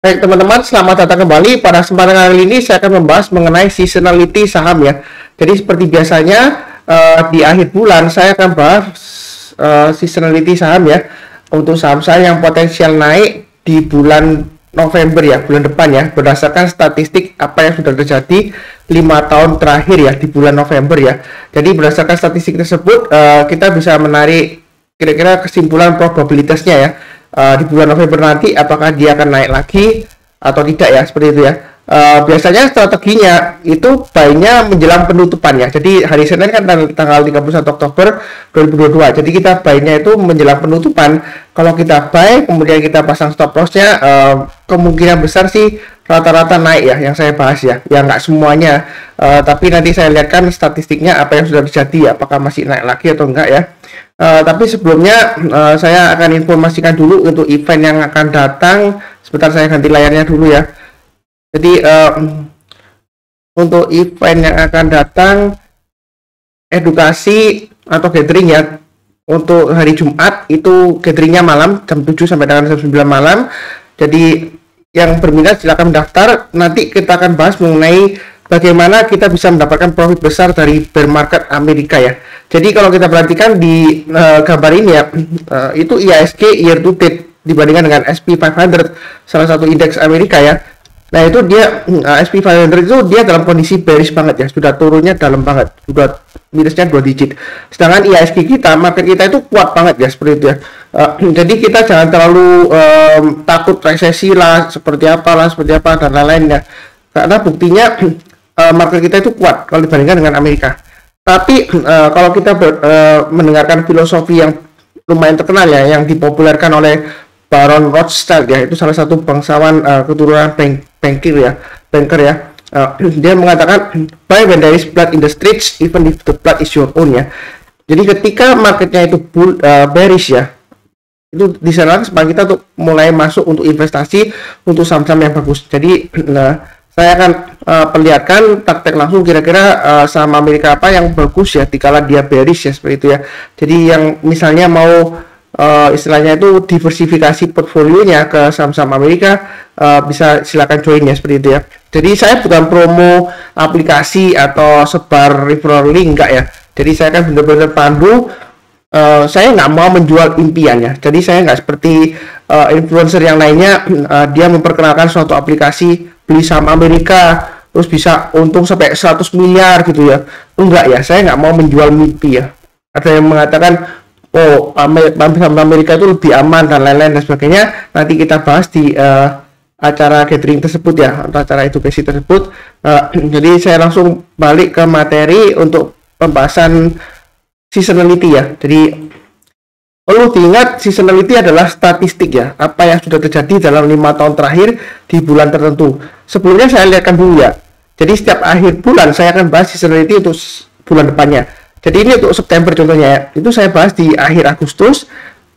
Baik teman-teman, selamat datang kembali. Pada kesempatan kali ini saya akan membahas mengenai seasonality saham ya. Jadi seperti biasanya di akhir bulan saya akan bahas seasonality saham ya. Untuk saham-saham yang potensial naik di bulan November ya, bulan depan ya, berdasarkan statistik apa yang sudah terjadi 5 tahun terakhir ya di bulan November ya. Jadi berdasarkan statistik tersebut kita bisa menarik kira-kira kesimpulan probabilitasnya ya. Di bulan November nanti apakah dia akan naik lagi atau tidak ya, seperti itu ya. Biasanya strateginya itu buy-nya menjelang penutupan ya. Jadi hari Senin kan tanggal 31 Oktober 2022. Jadi kita buy-nya itu menjelang penutupan. Kalau kita buy kemudian kita pasang stop loss-nya, kemungkinan besar sih rata-rata naik ya, yang saya bahas ya. Ya nggak semuanya, tapi nanti saya lihatkan statistiknya apa yang sudah terjadi, apakah masih naik lagi atau enggak ya. Tapi sebelumnya saya akan informasikan dulu untuk event yang akan datang. Sebentar saya ganti layarnya dulu ya. Jadi untuk event yang akan datang edukasi atau gathering ya, untuk hari Jumat itu gatheringnya malam jam 7 sampai dengan jam 9 malam. Jadi yang berminat silakan mendaftar. Nanti kita akan bahas mengenai bagaimana kita bisa mendapatkan profit besar dari bear market Amerika ya. Jadi kalau kita perhatikan di gambar ini ya, itu IHSG year to date dibandingkan dengan SP 500, salah satu indeks Amerika ya. Nah itu dia SP 500 itu dia dalam kondisi bearish banget ya, sudah turunnya dalam banget, sudah minusnya 2 digit. Sedangkan IHSG kita, market kita itu kuat banget ya, seperti itu ya. Jadi kita jangan terlalu takut resesi lah, seperti apa dan lain-lain ya. Karena buktinya market kita itu kuat kalau dibandingkan dengan Amerika. Tapi kalau kita mendengarkan filosofi yang lumayan terkenal ya, yang dipopulerkan oleh Baron Rothschild ya, itu salah satu bangsawan keturunan banker ya. Dia mengatakan buy when there is blood in the streets even if the blood is your own ya. Jadi ketika marketnya itu bearish ya, itu disarankan supaya kita untuk mulai masuk untuk investasi untuk saham-saham yang bagus. Jadi saya akan perlihatkan praktek langsung kira-kira saham Amerika apa yang bagus ya dikala dia bearish ya, seperti itu ya. Jadi yang misalnya mau istilahnya itu diversifikasi portfolionya ke saham-saham Amerika, bisa silakan join ya, seperti itu ya. Jadi saya bukan promo aplikasi atau sebar referral link, enggak ya. Jadi saya kan benar-benar pandu. Saya nggak mau menjual impiannya. Jadi saya nggak seperti influencer yang lainnya, dia memperkenalkan suatu aplikasi beli saham Amerika terus bisa untung sampai 100 miliar gitu ya. Enggak ya, saya nggak mau menjual mimpi ya. Ada yang mengatakan saham Amerika itu lebih aman dan lain-lain dan sebagainya. Nanti kita bahas di acara gathering tersebut ya, atau acara edukasi tersebut. Jadi saya langsung balik ke materi untuk pembahasan seasonality ya. Jadi perlu diingat, seasonality adalah statistik ya, apa yang sudah terjadi dalam 5 tahun terakhir di bulan tertentu. Sebelumnya saya lihatkan dulu ya. Jadi setiap akhir bulan saya akan bahas seasonality untuk bulan depannya. Jadi ini untuk September contohnya ya, itu saya bahas di akhir Agustus.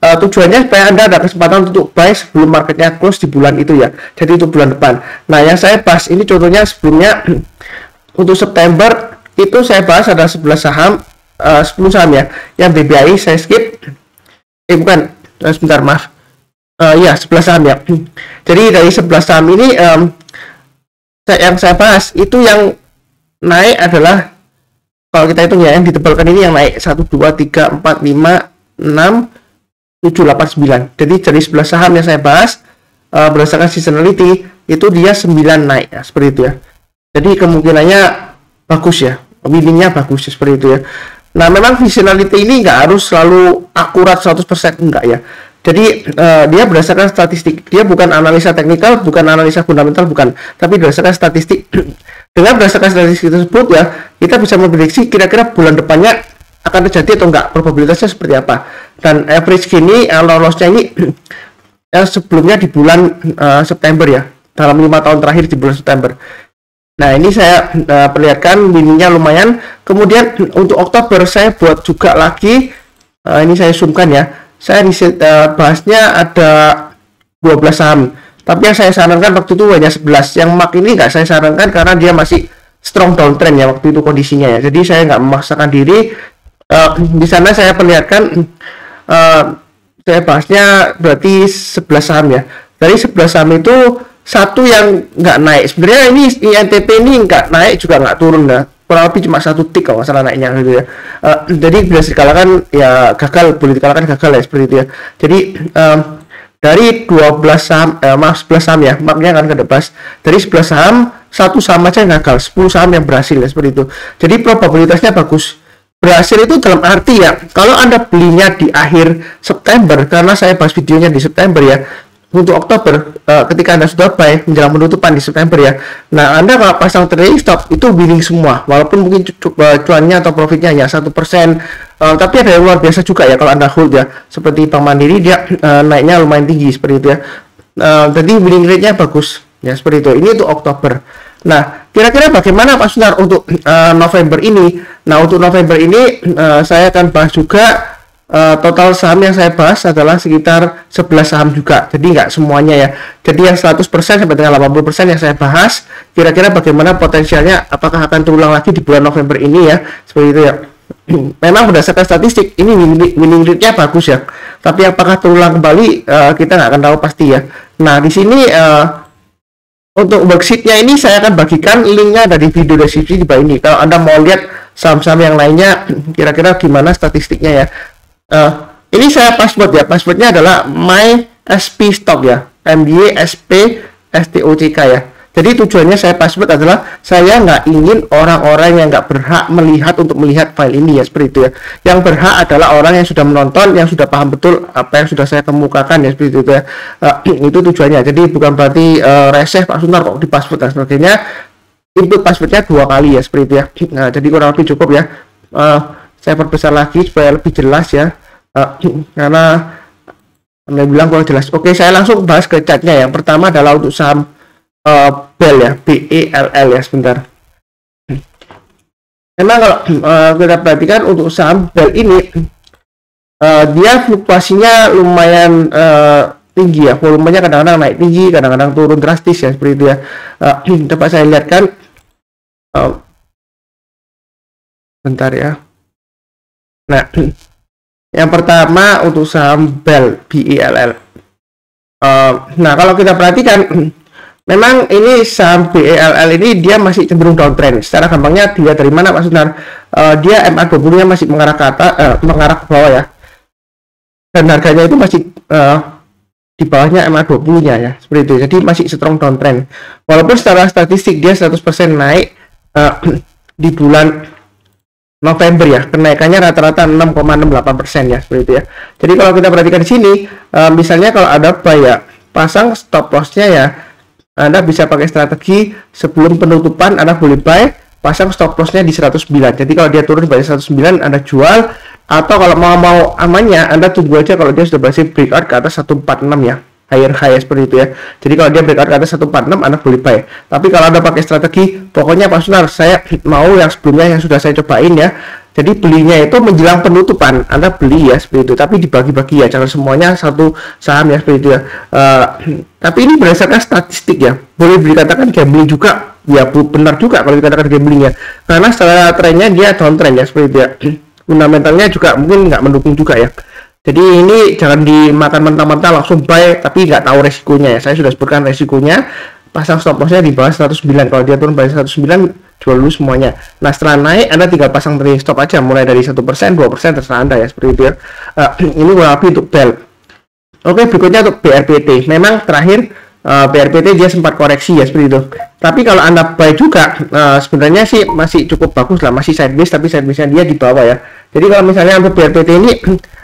Tujuannya supaya Anda ada kesempatan untuk buy sebelum marketnya close di bulan itu ya. Jadi untuk bulan depan. Nah yang saya bahas ini contohnya sebelumnya untuk September itu saya bahas ada 11 saham, 10 saham ya. Yang BBI saya skip. Bukan, sebentar maaf. Ya 11 saham ya. Jadi dari 11 saham ini yang saya bahas itu yang naik adalah, kalau kita hitung ya, yang ditebalkan ini yang naik 1, 2, 3, 4, 5, 6, 7, 8, 9. Jadi dari 11 saham yang saya bahas berdasarkan seasonality itu dia 9 naik ya, seperti itu ya. Jadi kemungkinannya bagus ya, winningnya bagus ya, seperti itu ya. Nah memang seasonality ini nggak harus selalu akurat 100% enggak ya. Jadi dia berdasarkan statistik, dia bukan analisa teknikal, bukan analisa fundamental, bukan, tapi berdasarkan statistik. Dengan berdasarkan statistik tersebut ya, kita bisa memprediksi kira-kira bulan depannya akan terjadi atau enggak, probabilitasnya seperti apa. Dan average gini, loss-nya ini yang sebelumnya di bulan September ya, dalam 5 tahun terakhir di bulan September. Nah ini saya perlihatkan winningnya lumayan. Kemudian untuk Oktober saya buat juga lagi, ini saya zoomkan ya. Saya riset bahasnya ada 12 saham. Tapi yang saya sarankan waktu itu hanya 11. Yang MAC ini nggak saya sarankan karena dia masih strong downtrend ya waktu itu kondisinya ya. Jadi saya nggak memaksakan diri. Di sana saya perlihatkan, saya bahasnya berarti 11 saham ya. Dari 11 saham itu satu yang nggak naik. Sebenarnya ini INTP ini nggak naik juga nggak turun ya, kurang lebih cuma 1 tick kalau nggak salah naiknya gitu ya. Jadi bisa dikalahkan ya gagal, boleh dikalahkan gagal ya seperti itu ya. Jadi dari 12 saham, maaf 11 saham ya, maknya kan ke depan. Dari 11 saham, satu saham aja yang gagal, 10 saham yang berhasil ya seperti itu. Jadi probabilitasnya bagus. Berhasil itu dalam arti ya, kalau Anda belinya di akhir September, karena saya bahas videonya di September ya, untuk Oktober, ketika Anda sudah buy menjelang penutupan di September ya, nah Anda kalau pasang trading stop itu winning semua, walaupun mungkin cuannya atau profitnya hanya 1%, tapi ada yang luar biasa juga ya kalau Anda hold ya, seperti Bank Mandiri dia naiknya lumayan tinggi seperti itu ya. Jadi winning rate-nya bagus ya seperti itu. Ini untuk Oktober. Nah, kira-kira bagaimana Pak Sunar untuk November ini? Nah, untuk November ini saya akan bahas juga total saham yang saya bahas adalah sekitar 11 saham juga. Jadi nggak semuanya ya. Jadi yang 100% sampai dengan 80% yang saya bahas, kira-kira bagaimana potensialnya, apakah akan terulang lagi di bulan November ini ya. Seperti itu ya. Memang berdasarkan statistik ini winning rate-nya bagus ya. Tapi apakah terulang kembali kita nggak akan tahu pasti ya. Nah, di sini untuk worksheet-nya ini saya akan bagikan linknya dari video deskripsi di bawah ini. Kalau Anda mau lihat saham-saham yang lainnya, kira-kira gimana statistiknya ya. Ini saya password ya. Passwordnya adalah MySP Stock ya. MYSP STOCK ya. Jadi tujuannya saya password adalah saya nggak ingin orang-orang yang nggak berhak untuk melihat file ini ya, seperti itu ya. Yang berhak adalah orang yang sudah menonton, yang sudah paham betul apa yang sudah saya kemukakan ya, seperti itu ya. Itu tujuannya. Jadi bukan berarti reseh Pak Sunar kok di password dan sebagainya. Input passwordnya 2 kali ya, seperti itu ya. Nah, jadi kurang lebih cukup ya. Saya perbesar lagi supaya lebih jelas ya. Karena Anda bilang kurang jelas. Oke, saya langsung bahas ke chartnya. Yang pertama adalah untuk saham BEL ya, BELL ya, sebentar. Memang kalau kita perhatikan untuk saham BEL ini, dia fluktuasinya lumayan tinggi ya, volumenya kadang-kadang naik tinggi, kadang-kadang turun drastis ya, seperti itu ya. Coba saya lihatkan, bentar ya. Nah, yang pertama untuk saham BEL, BELL. Nah, kalau kita perhatikan, memang ini saham BELL ini dia masih cenderung downtrend. Secara gampangnya dia dari mana Pak Sunar? Dia MA20-nya masih mengarah ke atas, mengarah ke bawah ya. Dan harganya itu masih di bawahnya MA20-nya ya, seperti itu. Jadi masih strong downtrend. Walaupun secara statistik dia 100% naik di bulan November ya, kenaikannya rata-rata 6,68% ya, seperti itu ya. Jadi kalau kita perhatikan di sini, misalnya kalau ada buy ya, pasang stop loss-nya ya, Anda bisa pakai strategi sebelum penutupan Anda boleh buy, pasang stop loss-nya di 109. Jadi kalau dia turun di 109 Anda jual, atau kalau mau amannya Anda tunggu aja kalau dia sudah berhasil breakout ke atas 146 ya, higher high seperti itu ya. Jadi kalau dia breakout ke atas 146 Anda boleh buy. Tapi kalau Anda pakai strategi, pokoknya Pak Sunar saya mau yang sebelumnya yang sudah saya cobain ya. Jadi belinya itu menjelang penutupan Anda beli ya, seperti itu. Tapi dibagi-bagi ya, jangan semuanya satu saham ya, seperti itu ya. Tapi ini berdasarkan statistik ya. Boleh dikatakan gambling juga. Ya benar juga kalau dikatakan gambling ya. Karena secara trennya dia downtrend ya, seperti itu ya. Fundamentalnya juga mungkin nggak mendukung juga ya. Jadi ini jangan dimakan mentah-mentah langsung buy tapi nggak tahu resikonya ya. Saya sudah sebutkan resikonya. Pasang stop lossnya di bawah 109. Kalau dia turun bawah 109 jual dulu semuanya. Nah setelah naik Anda tinggal pasang trading stop aja, mulai dari 1%, 2% terserah Anda ya, seperti itu ya. Ini kurang lebih untuk BEL. Oke, berikutnya untuk BRPT. Memang terakhir BRPT dia sempat koreksi ya, seperti itu. Tapi kalau Anda buy juga sebenarnya sih masih cukup bagus lah, masih sideways, tapi sideways-nya dia di bawah ya. Jadi kalau misalnya untuk BRPT ini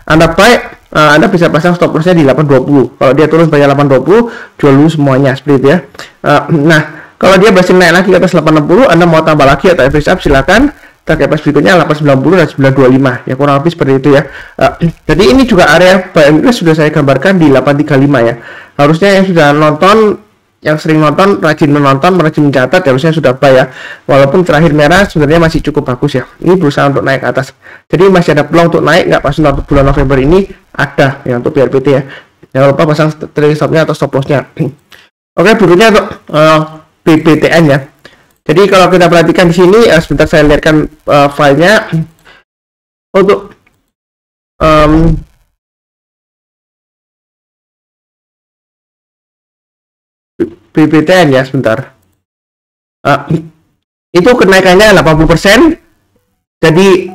Anda buy, Anda bisa pasang stop loss-nya di 820. Kalau dia turun pada 820, jual dulu semuanya, seperti itu ya. Nah, kalau dia berhasil naik lagi ke atas 860, Anda mau tambah lagi atau average up, silakan. Target price berikutnya 890 dan 925 ya, kurang lebih seperti itu ya. Jadi ini juga area buy and risk sudah saya gambarkan di 835 ya. Harusnya yang sudah nonton, yang sering nonton, rajin menonton, rajin mencatat, harusnya sudah buy ya. Walaupun terakhir merah sebenarnya masih cukup bagus ya. Ini berusaha untuk naik ke atas. Jadi masih ada peluang untuk naik, nggak pas untuk bulan November ini ada ya untuk BRPT ya. Jangan lupa pasang trading stop-nya atau stop loss-nya. Oke, berikutnya untuk BBTN ya. Jadi kalau kita perhatikan di sini, sebentar saya lihatkan filenya untuk BBTN ya, sebentar. Itu kenaikannya 80%. Jadi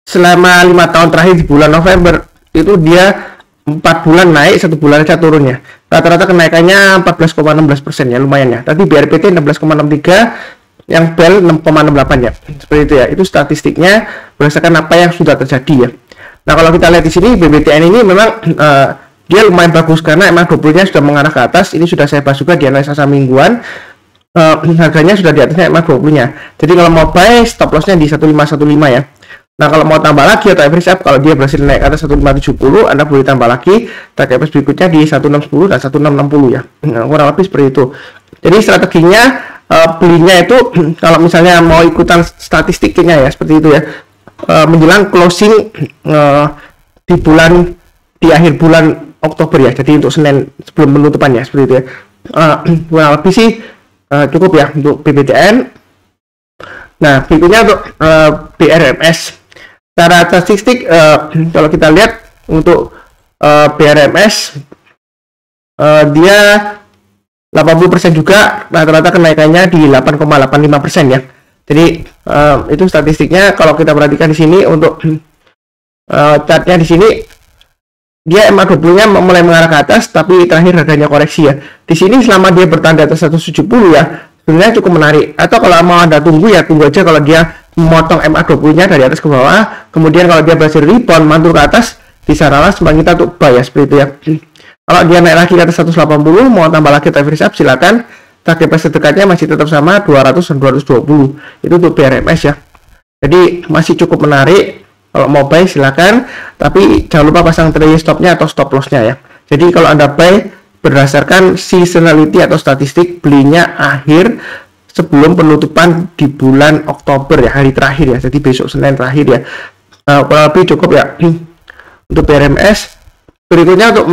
selama 5 tahun terakhir di bulan November itu dia 4 bulan naik, 1 bulan aja turunnya. Rata-rata kenaikannya 14,16% ya, lumayan ya. Tadi BRPT 16,63, yang BEL 6,68 ya. Seperti itu ya. Itu statistiknya berdasarkan apa yang sudah terjadi ya. Nah, kalau kita lihat di sini BBTN ini memang dia lumayan bagus karena MA20-nya sudah mengarah ke atas. Ini sudah saya bahas juga di analisa saham mingguan. Harganya sudah di atasnya MA20-nya. Jadi kalau mau buy, stop loss-nya di 1515 ya. Nah, kalau mau tambah lagi atau average up, kalau dia berhasil naik ke atas 1570, Anda boleh tambah lagi target average berikutnya di 1610 dan 1660 ya. Nah, kurang lebih seperti itu. Jadi strateginya belinya itu kalau misalnya mau ikutan statistiknya ya seperti itu ya. Menjelang closing di akhir bulan Oktober ya. Jadi untuk Senin sebelum penutupan ya seperti itu ya. Kurang lebih sih cukup ya untuk BBTN. Nah, berikutnya untuk BRMS. Secara statistik kalau kita lihat untuk BRMS dia 80% juga, rata-rata kenaikannya di 8,85% ya. Jadi itu statistiknya. Kalau kita perhatikan di sini untuk chartnya di sini dia MA20-nya mulai mengarah ke atas, tapi terakhir harganya koreksi ya. Di sini selama dia bertahan di atas 170 ya, sebenarnya cukup menarik. Atau kalau mau Anda tunggu ya, tunggu aja kalau dia memotong MA20-nya dari atas ke bawah, kemudian kalau dia berhasil rebound mantul ke atas, disarankan semakin kita untuk buy ya, seperti itu ya. Kalau dia naik lagi ke atas 180, mau tambah lagi average up, silakan. Target price dekatnya masih tetap sama 200 dan 220. Itu untuk BRMS ya. Jadi masih cukup menarik. Kalau mau buy silakan, tapi jangan lupa pasang trailing stopnya atau stop lossnya ya. Jadi kalau Anda buy berdasarkan seasonality atau statistik, belinya akhir sebelum penutupan di bulan Oktober ya, hari terakhir ya. Jadi besok Senin terakhir ya. Lebih cukup ya untuk BRMS. Berikutnya untuk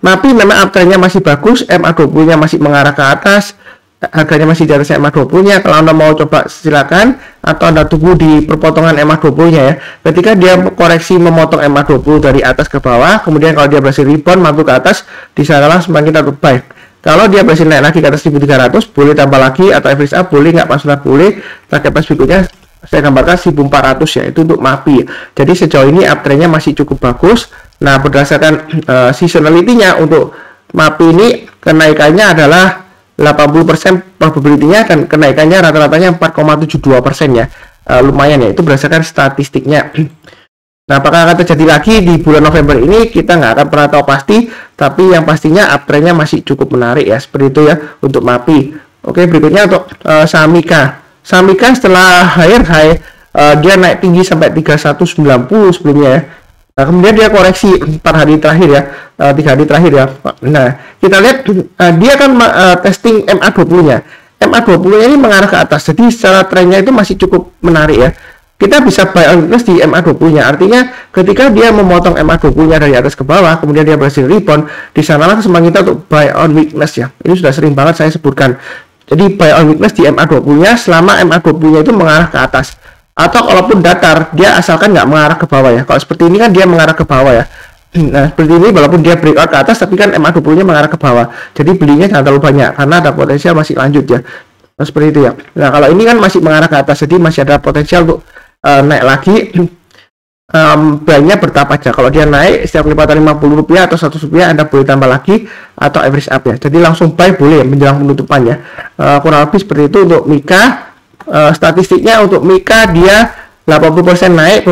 MAPI memang uptrendnya masih bagus, MA20-nya masih mengarah ke atas, harganya masih di atas MA20-nya. Kalau Anda mau coba silakan, atau Anda tunggu di perpotongan MA20-nya ya. Ketika dia koreksi memotong MA20 dari atas ke bawah, kemudian kalau dia berhasil rebound mampu ke atas, disarankan semakin kita untuk buy. Kalau dia berhasil naik lagi ke atas 1300, boleh tambah lagi, atau average up boleh, nggak masalah boleh. Target price berikutnya saya gambarkan 1400 ya, itu untuk MAPI. Jadi sejauh ini uptrendnya masih cukup bagus. Nah, berdasarkan seasonality-nya untuk MAPI ini kenaikannya adalah 80% probability-nya, dan kenaikannya rata-ratanya 4,72% ya. Lumayan ya, itu berdasarkan statistiknya. Nah, apakah akan terjadi lagi di bulan November ini, kita nggak akan pernah tahu pasti, tapi yang pastinya uptrend-nya masih cukup menarik ya, seperti itu ya untuk MAPI. Oke, berikutnya untuk saham Mika. Saham Mika setelah high dia naik tinggi sampai 3190 sebelumnya ya. Nah, kemudian dia koreksi 4 hari terakhir ya, 3 hari terakhir ya. Nah, kita lihat dia kan testing MA20-nya. MA20-nya ini mengarah ke atas, jadi secara trennya itu masih cukup menarik ya. Kita bisa buy on weakness di MA20-nya. Artinya ketika dia memotong MA20-nya dari atas ke bawah, kemudian dia berhasil rebound, di sanalah kesempatan kita untuk buy on weakness ya. Ini sudah sering banget saya sebutkan. Jadi buy on weakness di MA20-nya selama MA20-nya itu mengarah ke atas. Atau kalaupun datar, dia asalkan nggak mengarah ke bawah ya. Kalau seperti ini kan dia mengarah ke bawah ya. Nah, seperti ini walaupun dia breakout ke atas, tapi kan MA20-nya mengarah ke bawah. Jadi belinya jangan terlalu banyak, karena ada potensial masih lanjut ya. Nah, seperti itu ya. Nah, kalau ini kan masih mengarah ke atas, jadi masih ada potensial untuk naik lagi. Banyak bertahap aja. Kalau dia naik setiap kelipatan Rp50 atau Rp100, Anda boleh tambah lagi atau average up ya. Jadi langsung buy boleh menjelang penutupan ya. Kurang lebih seperti itu untuk Mika. Statistiknya untuk Mika dia 80% naik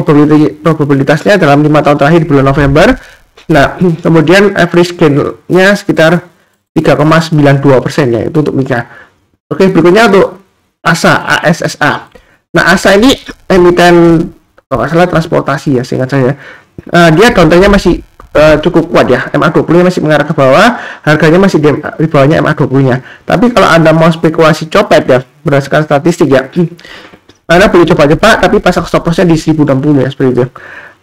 probabilitasnya dalam 5 tahun terakhir di bulan November. Nah, kemudian average gain-nya sekitar 3,92% ya, itu untuk Mika. Oke, berikutnya untuk ASSA. Nah, ASA ini emiten kalau nggak salah transportasi ya, seingat saya. Dia downtrendnya masih cukup kuat ya. MA20-nya masih mengarah ke bawah, harganya masih di bawahnya MA20-nya. Tapi kalau Anda mau spekulasi copet ya, berdasarkan statistik ya, Anda boleh coba-coba, tapi pasang stop loss-nya di 1060 ya, seperti itu.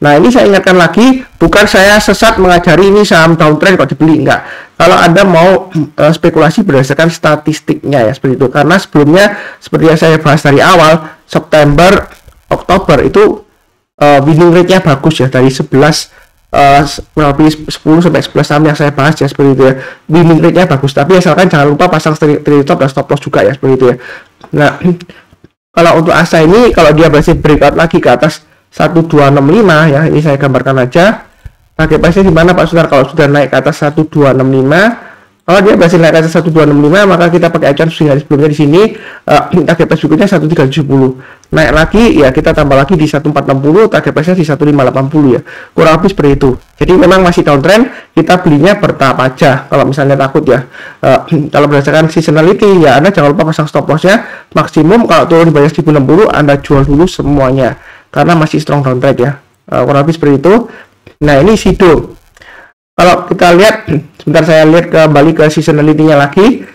Nah, ini saya ingatkan lagi, bukan saya sesat mengajari ini saham downtrend kok dibeli, enggak. Kalau Anda mau spekulasi berdasarkan statistiknya ya, seperti itu. Karena sebelumnya, seperti yang saya bahas dari awal, September, Oktober itu winning rate-nya bagus ya, dari 11 kurang lebih 10 sampai 11 saham yang saya bahas ya, seperti itu ya. Winning rate-nya bagus, tapi asalkan jangan lupa pasang trade stop dan stop loss juga ya, seperti itu ya. Nah, kalau untuk ASA ini kalau dia berhasil breakout lagi ke atas 1265 ya, ini saya gambarkan aja. Target price-nya di mana Pak Sunar? Kalau sudah naik ke atas 1265, kalau dia berhasil naik ke atas 1265, maka kita pakai acuan swing hari sebelumnya di sini. Target price berikutnya 1370. Naik lagi ya kita tambah lagi di 1460, target price-nya di 1580 ya. Kurang lebih seperti itu. Jadi memang masih downtrend, kita belinya bertahap aja. Kalau misalnya takut ya. Kalau berdasarkan seasonality ya Anda jangan lupa pasang stop loss-nya maksimum. Kalau turun di bawah 1060 Anda jual dulu semuanya karena masih strong downtrend ya. Kurang lebih seperti itu. Nah, ini Sido. Kalau kita lihat, sebentar saya lihat kembali ke seasonality-nya lagi.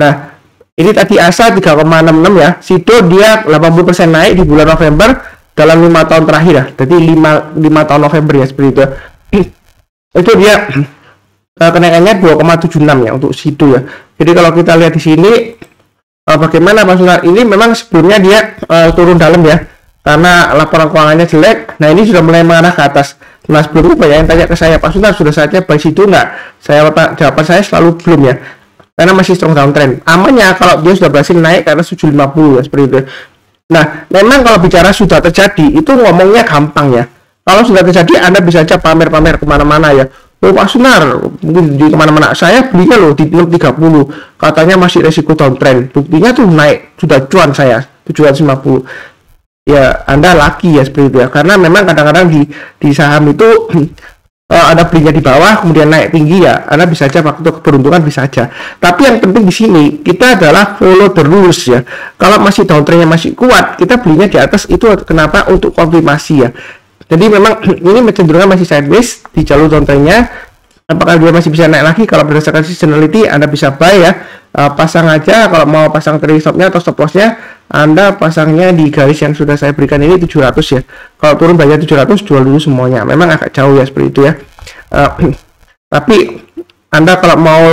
Nah, ini tadi ASA 3,66 ya. Sido dia 80% naik di bulan November dalam 5 tahun terakhir ya. Jadi 5 tahun November ya, seperti itu. Itu dia kenaikannya 2,76 ya untuk Sido ya. Jadi kalau kita lihat di sini bagaimana Pak Sunar? Ini memang sebelumnya dia turun dalam ya. Karena laporan keuangannya jelek. Nah, ini sudah mulai mengarah ke atas. Nah, sebelumnya banyak yang tanya ke saya, Pak Sunar sudah saatnya buy Sido nggak? Jawaban saya selalu belum ya, karena masih strong downtrend. Amannya kalau dia sudah berhasil naik karena 750 ya, seperti itu. Nah, memang kalau bicara sudah terjadi itu ngomongnya gampang ya. Kalau sudah terjadi Anda bisa aja pamer-pamer kemana-mana ya. Oh Pak Sunar, mungkin di kemana-mana. Saya belinya loh di 630, katanya masih resiko downtrend. Buktinya tuh naik, sudah cuan saya 750. Ya Anda laki ya, seperti itu ya, karena memang kadang-kadang di saham itu ada belinya di bawah kemudian naik tinggi ya, Anda bisa aja faktor keberuntungan bisa aja. Tapi yang penting di sini kita adalah follow the rules ya. Kalau masih downtrendnya masih kuat, kita belinya di atas itu. Kenapa? Untuk konfirmasi ya. Jadi memang ini cenderungnya masih sideways di jalur downtrendnya. Apakah dia masih bisa naik lagi? Kalau berdasarkan seasonality Anda bisa buy ya. Pasang aja, kalau mau pasang trailing stopnya atau stop lossnya Anda pasangnya di garis yang sudah saya berikan ini 700 ya. Kalau turun banyak 700 jual dulu semuanya. Memang agak jauh ya, seperti itu ya. Tapi Anda kalau mau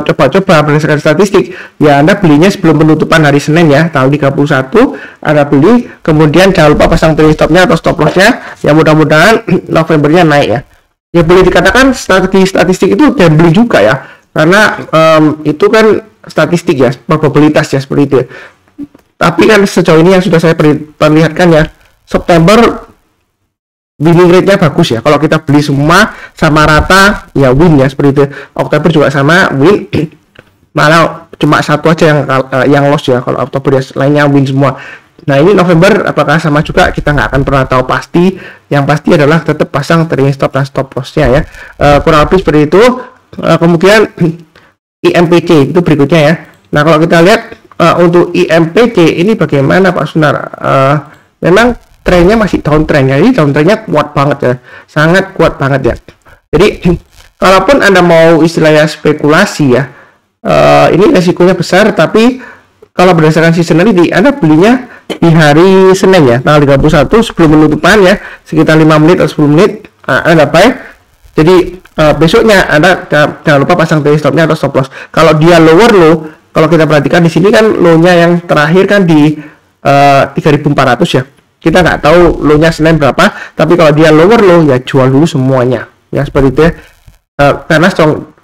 coba-coba berdasarkan statistik ya, Anda belinya sebelum penutupan hari Senin ya, tanggal 31 Anda beli, kemudian jangan lupa pasang trailing stopnya atau stop lossnya ya. Mudah-mudahan Novembernya naik ya. Ya boleh dikatakan strategi statistik itu gambling juga ya, karena itu kan statistik ya, probabilitas ya, seperti itu ya. Tapi kan sejauh ini yang sudah saya perlihatkan ya, September winning rate-nya bagus ya. Kalau kita beli semua sama rata ya win ya, seperti itu. Oktober juga sama win, malah cuma satu aja yang loss ya. Kalau Oktober ya lainnya win semua. Nah, ini November apakah sama juga, kita nggak akan pernah tahu pasti. Yang pasti adalah tetap pasang trailing stop dan stop loss-nya ya. Kurang lebih seperti itu. Kemudian IMPC itu berikutnya ya. Nah, kalau kita lihat untuk IMPC ini bagaimana Pak Sunar? Memang trennya masih downtrend ya. Ini downtrendnya kuat banget ya, sangat kuat banget ya. Jadi kalaupun Anda mau istilahnya spekulasi ya, ini resikonya besar. Tapi kalau berdasarkan seasonality Anda belinya di hari Senin ya, tanggal 31 sebelum penutupan ya, sekitar 5 menit atau 10 menit Anda buy. Jadi besoknya Anda jangan lupa pasang trailing stopnya atau stop loss. Kalau dia lower low, kalau kita perhatikan di sini kan low-nya yang terakhir kan di 3.400 ya. Kita nggak tahu low-nya Senin berapa, tapi kalau dia lower low ya jual dulu semuanya ya, seperti itu ya. Karena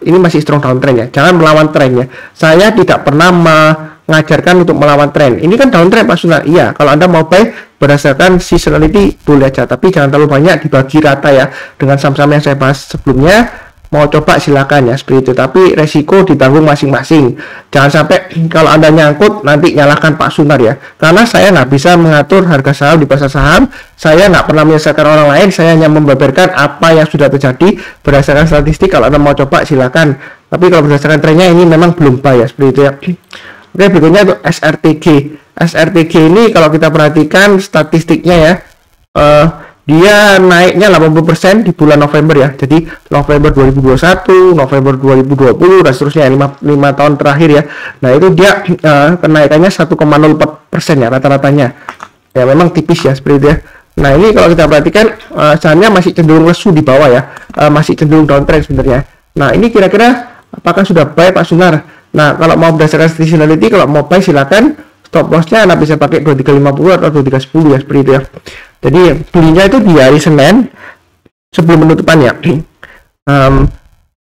ini masih strong downtrend ya, jangan melawan tren ya. Saya tidak pernah mengajarkan untuk melawan tren. Ini kan downtrend Pak Sunar. Iya, kalau Anda mau buy berdasarkan seasonality boleh aja, tapi jangan terlalu banyak, dibagi rata ya dengan saham-saham yang saya bahas sebelumnya. Mau coba silakan ya, seperti itu, tapi resiko ditanggung masing-masing. Jangan sampai kalau Anda nyangkut nanti nyalahkan Pak Sunar ya, karena saya nggak bisa mengatur harga saham di pasar saham. Saya nggak pernah menyelesaikan orang lain, saya hanya membeberkan apa yang sudah terjadi berdasarkan statistik. Kalau Anda mau coba silakan, tapi kalau berdasarkan trennya ini memang belum buy ya, seperti itu ya. Oke, berikutnya itu SRTG. SRTG ini kalau kita perhatikan statistiknya ya, dia naiknya 80% di bulan November ya. Jadi November 2021, November 2020 dan seterusnya 5 tahun terakhir ya. Nah, itu dia kenaikannya 1,04% ya rata-ratanya. Ya memang tipis ya, seperti itu ya. Nah, ini kalau kita perhatikan sahamnya masih cenderung lesu di bawah ya. Masih cenderung downtrend sebenarnya. Nah, ini kira-kira apakah sudah buy Pak Sunar? Nah, kalau mau berdasarkan seasonality, kalau mau buy silakan. Stop loss-nya Anda bisa pakai 2350 atau 2310 ya, seperti itu ya. Jadi belinya itu di hari Senin sebelum penutupannya.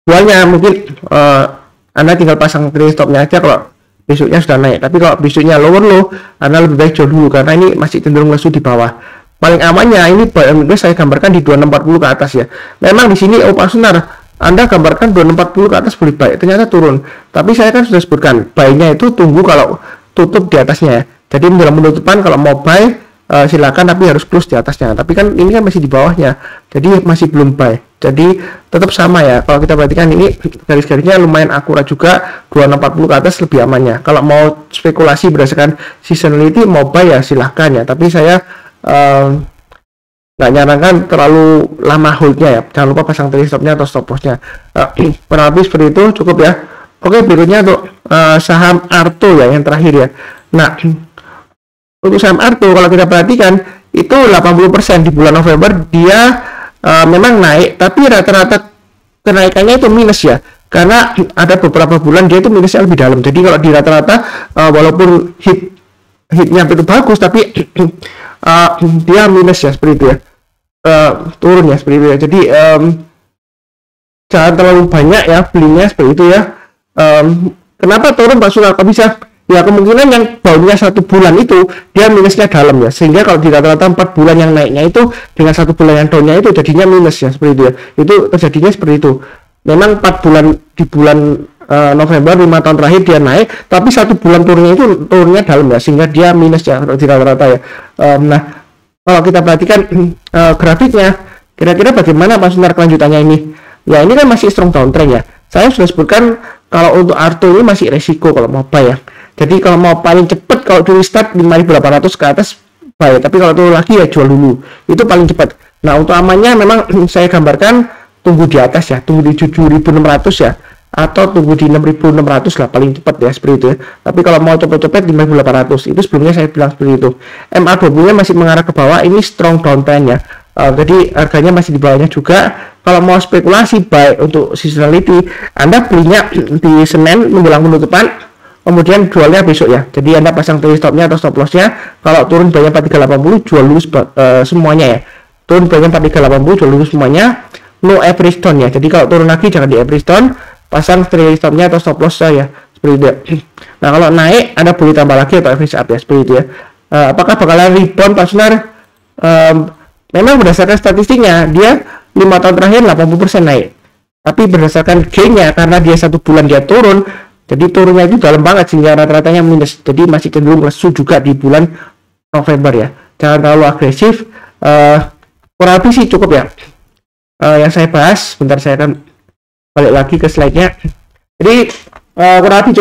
Jualnya mungkin Anda tinggal pasang trailing stopnya aja kalau besoknya sudah naik. Tapi kalau besoknya lower low, Anda lebih baik jual dulu karena ini masih cenderung lesu di bawah. Paling amannya ini saya gambarkan di 2640 ke atas ya. Memang di sini Pak Sunar Anda gambarkan 2640 ke atas boleh buy, ternyata turun. Tapi saya kan sudah sebutkan buy-nya itu tunggu kalau tutup di atasnya ya. Jadi menjelang penutupan kalau mau buy silakan, tapi harus close di atasnya. Tapi kan ini kan masih di bawahnya, jadi masih belum buy. Jadi tetap sama ya. Kalau kita perhatikan ini garis-garisnya lumayan akurat juga, 2640 ke atas lebih amannya. Kalau mau spekulasi berdasarkan seasonality mau buy ya silahkan ya. Tapi saya nggak nyarankan terlalu lama holdnya ya. Jangan lupa pasang trailing stopnya atau stop lossnya. Kurang lebih seperti itu cukup ya. Oke, berikutnya untuk saham Arto ya yang terakhir ya. Nah, untuk saham Arto kalau kita perhatikan itu 80% di bulan November dia memang naik, tapi rata-rata kenaikannya itu minus ya, karena ada beberapa bulan dia itu minusnya lebih dalam. Jadi kalau di rata-rata walaupun hitnya itu bagus, tapi dia minus ya seperti itu ya, turun ya seperti itu ya. Jadi jangan terlalu banyak ya belinya seperti itu ya. Kenapa turun Pak Sunar? Kok bisa? Ya kemungkinan yang barunya 1 bulan itu dia minusnya dalam ya, sehingga kalau di rata-rata 4 bulan yang naiknya itu dengan 1 bulan yang downnya itu jadinya minus ya seperti itu ya. Itu terjadinya seperti itu. Memang 4 bulan di bulan November 5 tahun terakhir dia naik, tapi 1 bulan turunnya dalam ya, sehingga dia minus ya di rata-rata ya. Nah kalau kita perhatikan grafiknya, kira-kira bagaimana Pak Sunar kelanjutannya ini? Ya ini kan masih strong downtrend ya. Saya sudah sebutkan kalau untuk Arto ini masih resiko kalau mau buy ya. Jadi kalau mau paling cepat kalau dulu start 5.800 ke atas buy, tapi kalau turun lagi ya jual dulu. Itu paling cepat. Nah, untuk amannya memang saya gambarkan tunggu di atas ya, tunggu di 7.600 ya, atau tunggu di 6.600 lah paling cepat ya seperti itu ya. Tapi kalau mau cepet-cepet 5.800, itu sebelumnya saya bilang seperti itu. MA20-nya masih mengarah ke bawah, ini strong downtrend ya. Jadi harganya masih di bawahnya juga. Kalau mau spekulasi buy untuk seasonality, Anda belinya di Senin menjelang penutupan, kemudian jualnya besok ya. Jadi Anda pasang trailing stopnya atau stop lossnya. Kalau turun banyak 4380 jual dulu semuanya ya. Turun banyak 4380 jual dulu semuanya. No average down ya. Jadi kalau turun lagi jangan di average down, pasang trailing stopnya atau stop loss ya. Seperti itu ya. Nah kalau naik Anda boleh tambah lagi atau average up ya seperti itu ya. Apakah bakalan rebound Pak Sunar? Memang berdasarkan statistiknya dia 5 tahun terakhir 80% naik. Tapi berdasarkan gainnya karena dia 1 bulan dia turun, jadi turunnya itu dalam banget sehingga rata-ratanya minus. Jadi masih cenderung lesu juga di bulan November ya. Jangan terlalu agresif. Kurang lebih sih cukup ya. Yang saya bahas, bentar saya akan balik lagi ke slide-nya. Jadi kurang lebih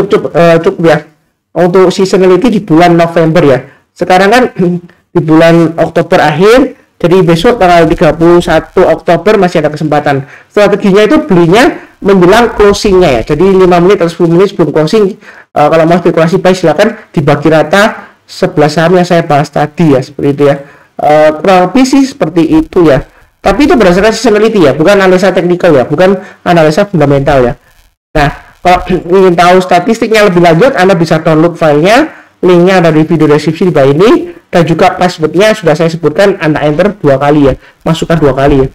cukup ya. Untuk seasonality di bulan November ya. Sekarang kan di bulan Oktober akhir, jadi besok tanggal 31 Oktober masih ada kesempatan. Strateginya itu belinya menjelang closingnya ya. Jadi 5 menit atau 10 menit sebelum closing. Kalau mau spekulasi buy silakan dibagi rata 11 saham yang saya bahas tadi ya. Seperti itu ya. Kurang lebih sih seperti itu ya. Tapi itu berdasarkan seasonality ya. Bukan analisa teknikal ya. Bukan analisa fundamental ya. Nah kalau ingin tahu statistiknya lebih lanjut, Anda bisa download filenya. Linknya ada di video deskripsi di bawah ini, dan juga passwordnya sudah saya sebutkan. Anda enter 2 kali ya, masukkan 2 kali ya,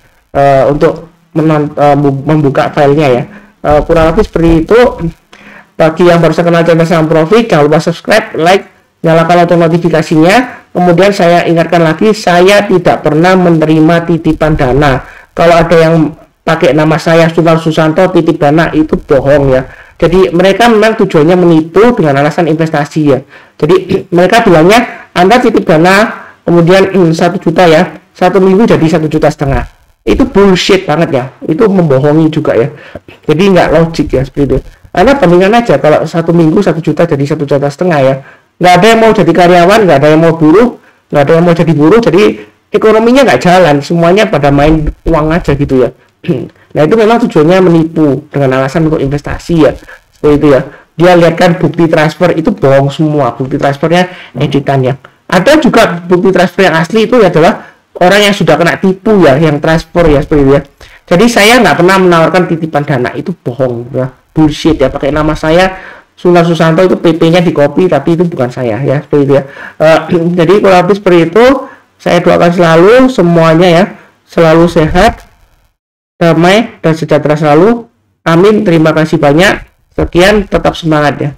untuk membuka filenya ya. Kurang lebih seperti itu. Bagi yang baru kenal channel Saham Profit, jangan lupa subscribe, like, nyalakan auto notifikasinya. Kemudian saya ingatkan lagi, saya tidak pernah menerima titipan dana. Kalau ada yang pakai nama saya Sunar Susanto titip dana, itu bohong ya. Jadi mereka memang tujuannya menipu dengan alasan investasi ya. Jadi mereka bilangnya Anda titip dana kemudian 1 juta ya, 1 minggu jadi 1,5 juta. Itu bullshit banget ya. Itu membohongi juga ya. Jadi nggak logik ya seperti itu. Anda bandingkan aja kalau 1 minggu 1 juta jadi 1,5 juta ya. Nggak ada yang mau jadi karyawan, nggak ada yang mau buruh, nggak ada yang mau jadi buruh. Jadi ekonominya nggak jalan, semuanya pada main uang aja gitu ya. Nah itu memang tujuannya menipu dengan alasan untuk investasi ya, seperti itu ya. Dia lihatkan bukti transfer itu bohong semua, bukti transfernya editannya. Ada juga bukti transfer yang asli itu adalah orang yang sudah kena tipu ya, yang transfer ya seperti itu ya. Jadi saya nggak pernah menawarkan titipan dana, itu bohong ya, bullshit ya. Pakai nama saya Sunar Susanto, itu PP-nya di copy tapi itu bukan saya ya, seperti itu ya. Jadi kalau habis seperti itu, saya doakan selalu semuanya ya selalu sehat, damai dan sejahtera selalu. Amin. Terima kasih banyak. Sekian, tetap semangat ya.